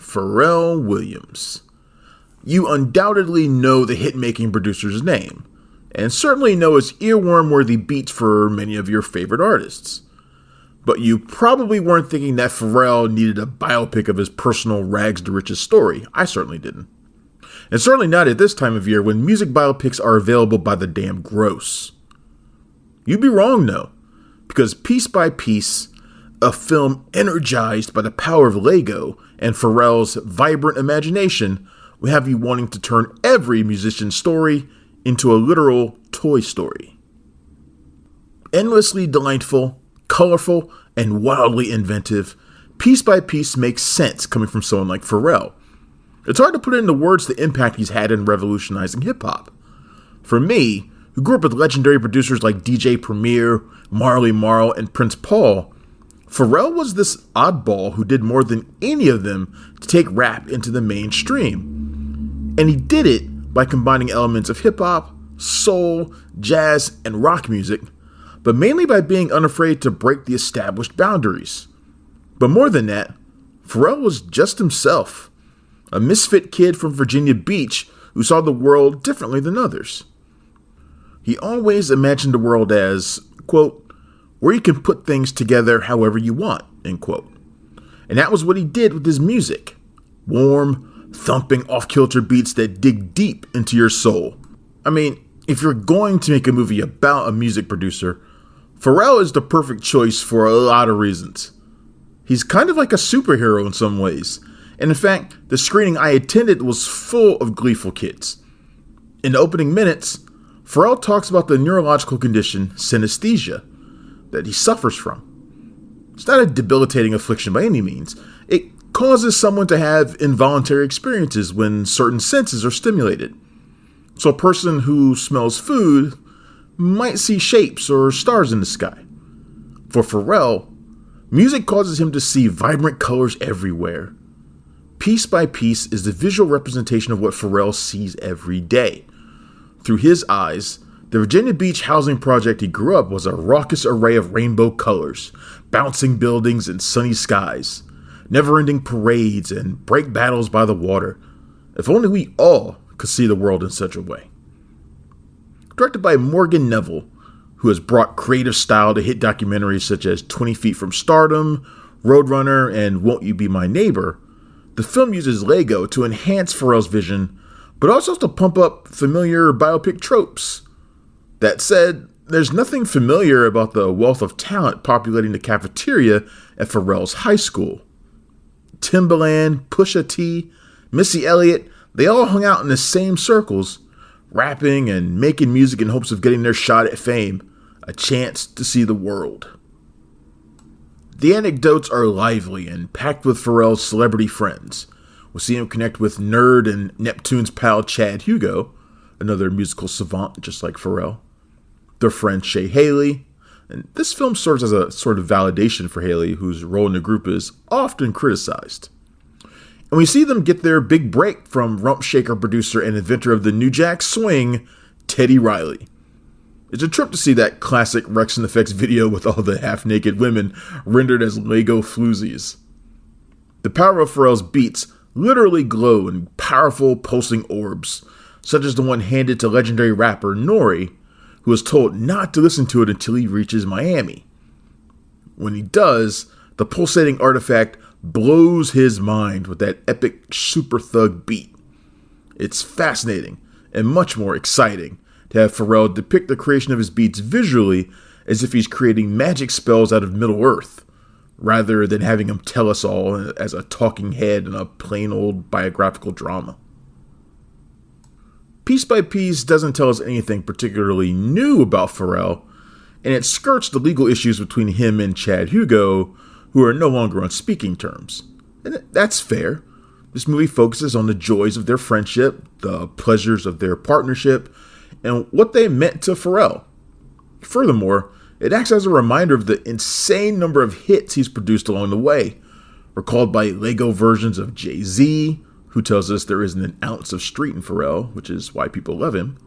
Pharrell Williams. You undoubtedly know the hit-making producer's name, and certainly know his earworm-worthy beats for many of your favorite artists. But you probably weren't thinking that Pharrell needed a biopic of his personal rags-to-riches story. I certainly didn't. And certainly not at this time of year when music biopics are available by the damn gross. You'd be wrong, though, because Piece by Piece, a film energized by the power of Lego and Pharrell's vibrant imagination, will have you wanting to turn every musician's story into a literal Toy Story. Endlessly delightful, colorful, and wildly inventive, Piece by Piece makes sense coming from someone like Pharrell. It's hard to put into words the impact he's had in revolutionizing hip-hop. For me, who grew up with legendary producers like DJ Premier, Marley Marl, and Prince Paul, Pharrell was this oddball who did more than any of them to take rap into the mainstream. And he did it by combining elements of hip-hop, soul, jazz, and rock music, but mainly by being unafraid to break the established boundaries. But more than that, Pharrell was just himself, a misfit kid from Virginia Beach who saw the world differently than others. He always imagined the world as, quote, where you can put things together however you want, end quote. And that was what he did with his music. Warm, thumping off-kilter beats that dig deep into your soul. I mean, if you're going to make a movie about a music producer, Pharrell is the perfect choice for a lot of reasons. He's kind of like a superhero in some ways. And in fact, the screening I attended was full of gleeful kids. In the opening minutes, Pharrell talks about the neurological condition synesthesia that he suffers from. It's not a debilitating affliction by any means. It causes someone to have involuntary experiences when certain senses are stimulated. So a person who smells food might see shapes or stars in the sky. For Pharrell, music causes him to see vibrant colors everywhere. Piece by Piece is the visual representation of what Pharrell sees every day. Through his eyes, the Virginia Beach housing project he grew up was a raucous array of rainbow colors, bouncing buildings and sunny skies, never-ending parades and break battles by the water. If only we all could see the world in such a way. Directed by Morgan Neville, who has brought creative style to hit documentaries such as 20 Feet from Stardom, Roadrunner, and Won't You Be My Neighbor, the film uses Lego to enhance Pharrell's vision, but also to pump up familiar biopic tropes. That said, there's nothing familiar about the wealth of talent populating the cafeteria at Pharrell's high school. Timbaland, Pusha T, Missy Elliott, they all hung out in the same circles, rapping and making music in hopes of getting their shot at fame, a chance to see the world. The anecdotes are lively and packed with Pharrell's celebrity friends. We'll see him connect with Nerd and Neptune's pal Chad Hugo, another musical savant just like Pharrell, their friend Shay Haley, and this film serves as a sort of validation for Haley, whose role in the group is often criticized. And we see them get their big break from rump shaker producer and inventor of the New Jack Swing, Teddy Riley. It's a trip to see that classic Rex and Effects video with all the half-naked women rendered as Lego floozies. The power of Pharrell's beats literally glow in powerful pulsing orbs, such as the one handed to legendary rapper Nori, who is told not to listen to it until he reaches Miami. When he does, the pulsating artifact blows his mind with that epic super thug beat. It's fascinating and much more exciting to have Pharrell depict the creation of his beats visually as if he's creating magic spells out of Middle-earth, rather than having him tell us all as a talking head in a plain old biographical drama. Piece by Piece doesn't tell us anything particularly new about Pharrell, and it skirts the legal issues between him and Chad Hugo, who are no longer on speaking terms. And that's fair. This movie focuses on the joys of their friendship, the pleasures of their partnership, and what they meant to Pharrell. Furthermore, it acts as a reminder of the insane number of hits he's produced along the way, recalled by Lego versions of Jay-Z, who tells us there isn't an ounce of street in Pharrell, which is why people love him,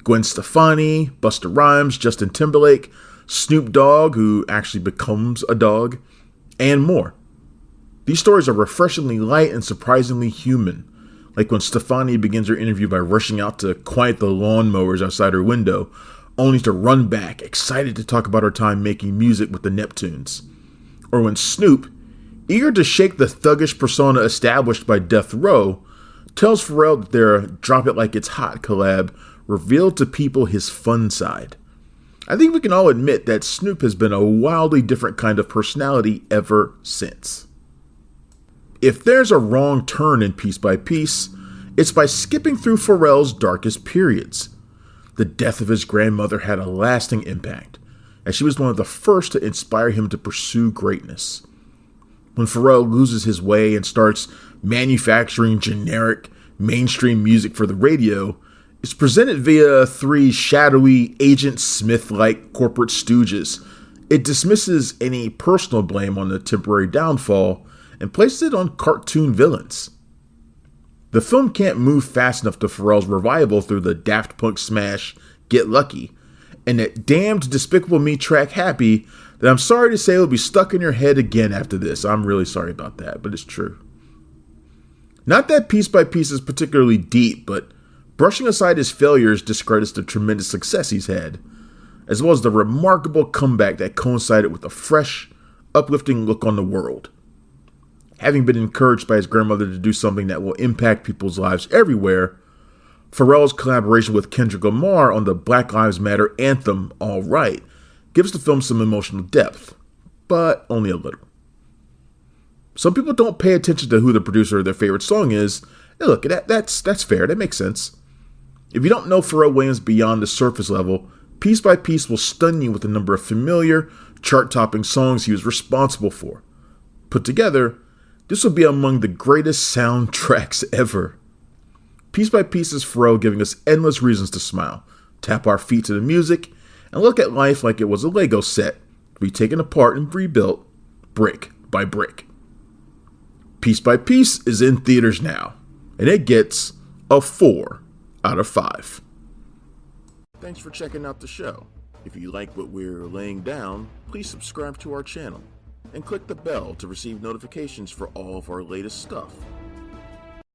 Gwen Stefani, Busta Rhymes, Justin Timberlake, Snoop Dogg, who actually becomes a dog, and more. These stories are refreshingly light and surprisingly human, like when Stefani begins her interview by rushing out to quiet the lawnmowers outside her window, only to run back, excited to talk about her time making music with the Neptunes. Or when Snoop, eager to shake the thuggish persona established by Death Row, tells Pharrell that their Drop It Like It's Hot collab revealed to people his fun side. I think we can all admit that Snoop has been a wildly different kind of personality ever since. If there's a wrong turn in Piece by Piece, it's by skipping through Pharrell's darkest periods. The death of his grandmother had a lasting impact, as she was one of the first to inspire him to pursue greatness. When Pharrell loses his way and starts manufacturing generic, mainstream music for the radio, it's presented via three shadowy, Agent Smith-like corporate stooges. It dismisses any personal blame on the temporary downfall and places it on cartoon villains. The film can't move fast enough to Pharrell's revival through the Daft Punk smash Get Lucky, and that damned Despicable Me track Happy that I'm sorry to say will be stuck in your head again after this. I'm really sorry about that, but it's true. Not that Piece by Piece is particularly deep, but brushing aside his failures discredits the tremendous success he's had, as well as the remarkable comeback that coincided with a fresh, uplifting look on the world. Having been encouraged by his grandmother to do something that will impact people's lives everywhere, Pharrell's collaboration with Kendrick Lamar on the Black Lives Matter anthem, All Right, gives the film some emotional depth, but only a little. Some people don't pay attention to who the producer of their favorite song is. And look, that's fair, that makes sense. If you don't know Pharrell Williams beyond the surface level, Piece by Piece will stun you with the number of familiar, chart-topping songs he was responsible for. Put together, this will be among the greatest soundtracks ever. Piece by Piece is Pharrell giving us endless reasons to smile, tap our feet to the music, and look at life like it was a Lego set to be taken apart and rebuilt, brick by brick. Piece by Piece is in theaters now, and it gets a 4 out of 5. Thanks for checking out the show. If you like what we're laying down, please subscribe to our channel and click the bell to receive notifications for all of our latest stuff.